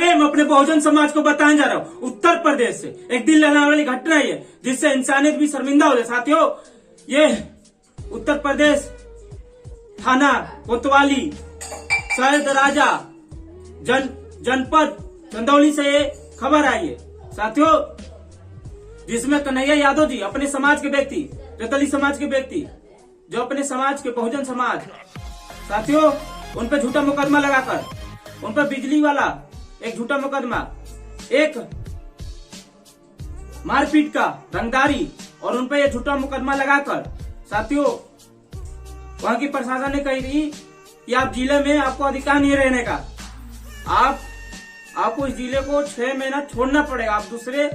वे मैं अपने बहुजन समाज को बताने जा रहा हूँ। उत्तर प्रदेश से एक दिल लहलाने वाली घटना है ये, जिससे इंसानियत भी शर्मिंदा हो जाए। साथियों, ये उत्तर प्रदेश थाना कोतवाली सैयद राजा जनपद चंदौली से ये खबर आई है साथियों, जिसमें कन्हैया यादव जी अपने समाज के व्यक्ति, दलित समाज के व्यक्ति, जो अपने समाज के बहुजन समाज, साथियों उन पर झूठा मुकदमा लगाकर, उन पर बिजली वाला एक झूठा मुकदमा, एक मारपीट का, रंगदारी, और उन पर यह झूठा मुकदमा लगाकर साथियों वहां की प्रशासन ने कही थी कि आप जिले में आपको अधिकार नहीं रहने का, आपको इस जिले को 6 महीना छोड़ना पड़ेगा, आप दूसरे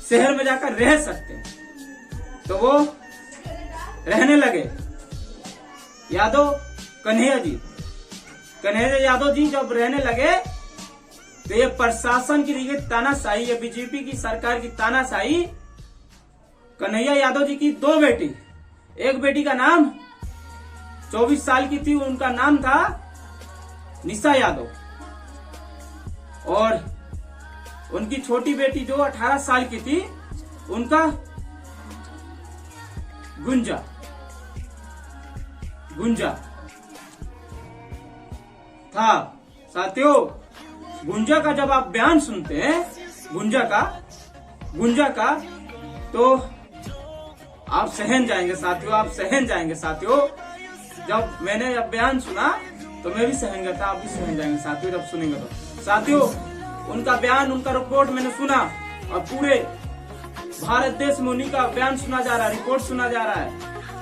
शहर में जाकर रह सकते हैं। तो वो रहने लगे कन्हैया यादव जी जब रहने लगे तो ये प्रशासन की देखिए तानाशाही, ये बीजेपी की सरकार की तानाशाही। कन्हैया यादव जी की 2 बेटी, एक बेटी का नाम 24 साल की थी, उनका नाम था निशा यादव, और उनकी छोटी बेटी जो 18 साल की थी उनका गुंजा था। साथियों, गुंजा का जब आप बयान सुनते हैं, गुंजा का तो आप सहन जाएंगे साथियों, आप सहन जाएंगे साथियों। जब मैंने जब बयान सुना तो मैं भी सहन गया था, आप भी सहन जाएंगे साथियों जब सुनेंगे तो। साथियों, उनका बयान, उनका रिपोर्ट मैंने सुना, और पूरे भारत देश में उन्हीं का बयान सुना जा रहा है, रिपोर्ट सुना जा रहा है।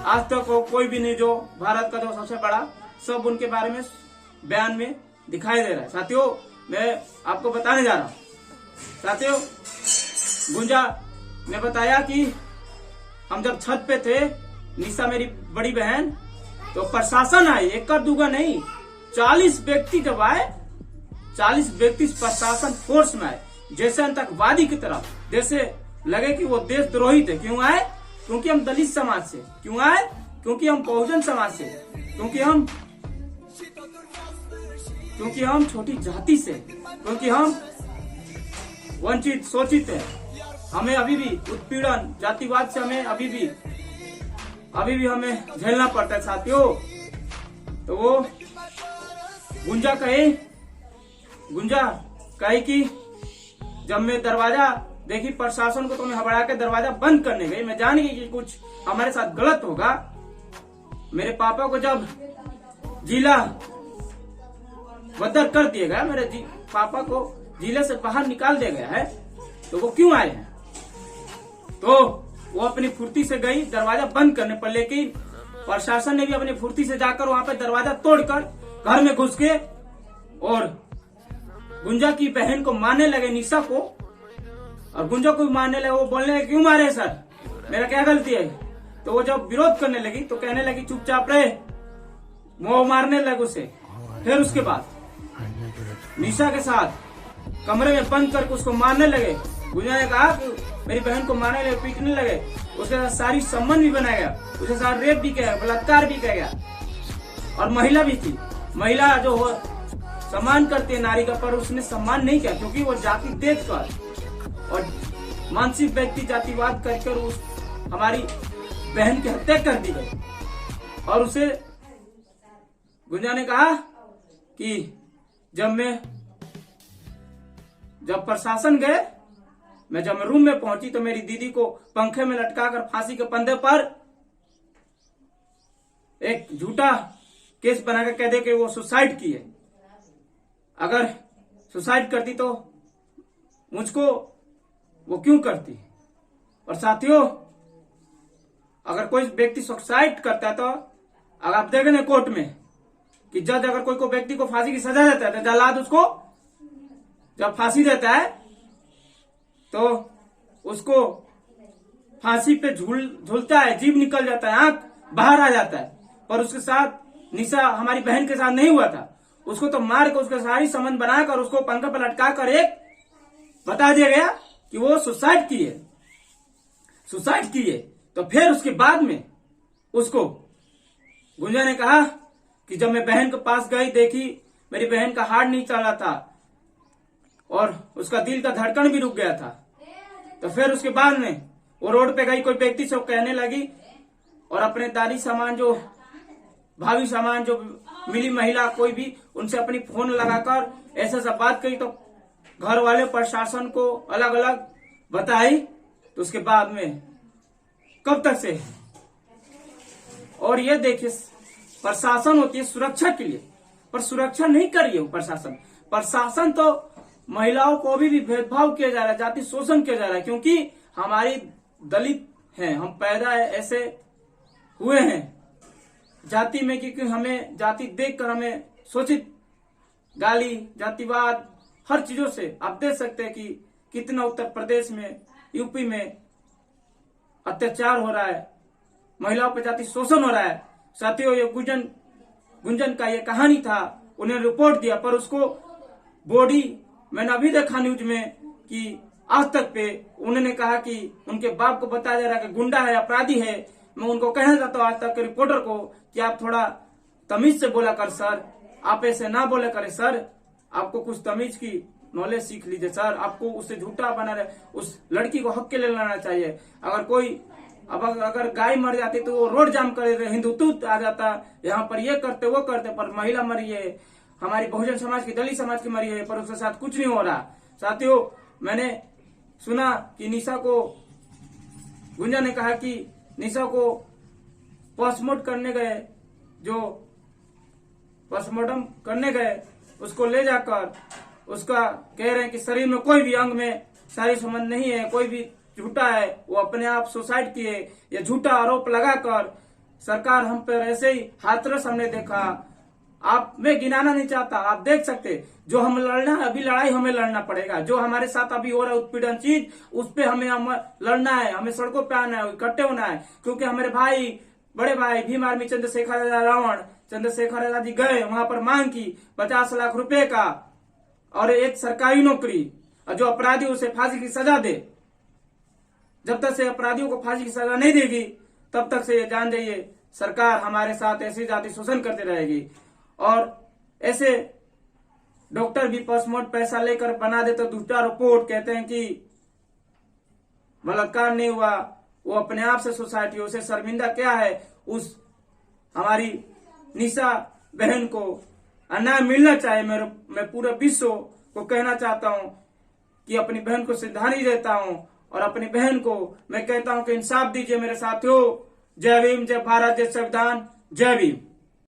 आज तक कोई भी नहीं, जो भारत का जो सबसे बड़ा, सब उनके बारे में बयान में दिखाई दे रहा है। साथियों, मैं आपको बताने जा रहा हूँ। साथियों, गुंजा ने बताया कि हम जब छत पे थे, निशा मेरी बड़ी बहन, तो प्रशासन आई, एक का दूगा नहीं, 40 व्यक्ति जब आए, 40 व्यक्ति प्रशासन फोर्स में आए, जैसे आतंकवादी की तरफ, जैसे लगे कि वो देशद्रोही थे। क्यों आए? क्योंकि हम दलित समाज से। क्यों आए? क्योंकि हम बहुजन समाज से, क्योंकि हम छोटी जाति से, क्योंकि हम वंचित शोषित है, हमें अभी भी उत्पीड़न, जातिवाद से हमें अभी भी हमें झेलना पड़ता है साथियों। तो वो गुंजा कहे कि जब मैं दरवाजा देखी प्रशासन को, तो मैं हबड़ा के दरवाजा बंद करने गई। मैं जान गई कि कुछ हमारे साथ गलत होगा। मेरे पापा को जब जिला बदर कर दिया गया, मेरे पापा को जिले से बाहर निकाल दिया गया है, तो वो क्यों आए हैं? तो वो अपनी फुर्ती से गई दरवाजा बंद करने पर, लेकिन प्रशासन ने भी अपनी फुर्ती से जाकर वहां पे दरवाजा तोड़कर घर में घुस के और गुंजा की बहन को मारने लगे, निशा को, और गुंजा को भी मारने लगे। वो बोलने लगे, क्यों मारे सर, मेरा क्या गलती है? तो वो जब विरोध करने लगी तो कहने लगी चुपचाप रहे, वो मारने लगे उसे। फिर उसके बाद निशा के साथ कमरे में बंद करके उसको मारने लगे। गुंजा ने कहा कि मेरी बहन को मारने लगे, पीटने लगे, उसके साथ सारी संबंध भी बनाया गया, उसके साथ रेप भी किया गया, बलात्कार भी किया गया, और महिला भी थी। महिला जो हो सम्मान करती है नारी का, पर उसने सम्मान नहीं किया, क्योंकि वो जाति देखकर और मानसिक व्यक्ति जातिवाद करके उस हमारी बहन की हत्या कर दी गई। और उसे गुंजा ने कहा कि जब प्रशासन गए, जब मैं रूम में पहुंची तो मेरी दीदी को पंखे में लटकाकर फांसी के फंदे पर एक झूठा केस बनाकर कह दे कि वो सुसाइड की है। अगर सुसाइड करती तो मुझको वो क्यों करती? और साथियों, अगर कोई व्यक्ति सुसाइड करता है तो अगर आप देखें ना कोर्ट में कि जज अगर कोई व्यक्ति को फांसी की सजा देता है, तो जल्लाद उसको जब फांसी देता है तो उसको फांसी पे झूलता है, जीभ निकल जाता है, आंख बाहर आ जाता है। पर उसके साथ निशा हमारी बहन के साथ नहीं हुआ था। उसको तो मार कर उसके सारी संबंध बनाकर उसको पंखे पर लटका कर एक बता दिया गया कि वो सुसाइड की है। तो फिर उसके बाद में उसको गुंजा ने कहा कि जब मैं बहन के पास गई, देखी मेरी बहन का हार्ट नहीं चल रहा था, और उसका दिल का धड़कन भी रुक गया था। तो फिर उसके बाद में वो रोड पे गई, कोई व्यक्ति से कहने लगी और अपने दादी सामान जो भाभी सामान जो मिली महिला कोई भी, उनसे अपनी फोन लगाकर ऐसा सब बात कही। तो घर वाले प्रशासन को अलग अलग बताई। तो उसके बाद में कब तक से, और ये देखिए प्रशासन होती है सुरक्षा के लिए, पर सुरक्षा नहीं कर रही है प्रशासन तो महिलाओं को भी भेदभाव किया जा रहा है, जाति शोषण किया जा रहा है। क्योंकि हमारी दलित हैं, हम पैदा ऐसे हुए हैं जाति में, क्योंकि हमें जाति देखकर हमें शोषित, गाली, जातिवाद, हर चीजों से आप देख सकते हैं कि कितना उत्तर प्रदेश में, यूपी में अत्याचार हो रहा है, महिलाओं पर जाति शोषण हो रहा है। साथियों, ये गुंजन का ये कहानी था, उन्हें रिपोर्ट दिया, पर उसको बॉडी मैंने अभी देखा न्यूज में कि आज तक पे उन्होंने कहा कि उनके बाप को बताया जा रहा है कि गुंडा है, अपराधी है। मैं उनको कहना चाहता हूँ आज तक के रिपोर्टर को कि आप थोड़ा तमीज से बोला कर सर, आप ऐसे ना बोले करें सर, आपको कुछ तमीज की नॉलेज सीख लीजिए सर। आपको उससे झूठा बना रहे, उस लड़की को हक के लिए लाना चाहिए। अगर कोई अगर गाय मर जाती तो वो रोड जाम कर देते, हिंदुत्व आ जाता, यहाँ पर ये करते वो करते, पर महिला मरी है, हमारी बहुजन समाज की, दलित समाज की मरी है, पर उसके साथ कुछ नहीं हो रहा। साथियों, मैंने सुना कि निशा को, गुंजा ने कहा कि निशा को पोस्टमार्टम करने गए, जो पोस्टमार्टम करने गए उसको ले जाकर उसका कह रहे हैं कि शरीर में कोई भी अंग में शारीरिक संबंध नहीं है, कोई भी झूठा है, वो अपने आप सुसाइड किए। ये झूठा आरोप लगाकर सरकार हम पर ऐसे ही हाथरस हमने देखा। आप मैं गिनाना नहीं चाहता, आप देख सकते जो हम लड़ना है, अभी लड़ाई हमें लड़ना पड़ेगा। जो हमारे साथ अभी हो रहा है उत्पीड़न चीज, उस पे हमें लड़ना है, हमें सड़कों पे आना है, इकट्ठे होना है। क्योंकि हमारे भाई, बड़े भाई भीम आर्मी चंद्रशेखर आजाद रावण, चंद्रशेखर आजाद जी गए वहां पर, मांग की 50 लाख रुपए का और एक सरकारी नौकरी, और जो अपराधी उसे फांसी की सजा दे। जब तक से अपराधियों को फांसी की सजा नहीं देगी तब तक से ये जान जाइए सरकार हमारे साथ ऐसे जाति शोषण करती रहेगी। और ऐसे डॉक्टर भी पोस्टमार्टम पैसा लेकर बना देते दूसरा रिपोर्ट, कहते हैं कि बलात्कार नहीं हुआ, वो अपने आप से सोसाइटी, उसे शर्मिंदा क्या है। उस हमारी निशा बहन को अन्याय मिलना चाहिए। मैं पूरे विश्व को कहना चाहता हूं कि अपनी बहन को श्रद्धांजलि देता हूं और अपनी बहन को मैं कहता हूं कि इंसाफ दीजिए मेरे साथियों। जय भीम, जय भारत, जय संविधान, जय भीम।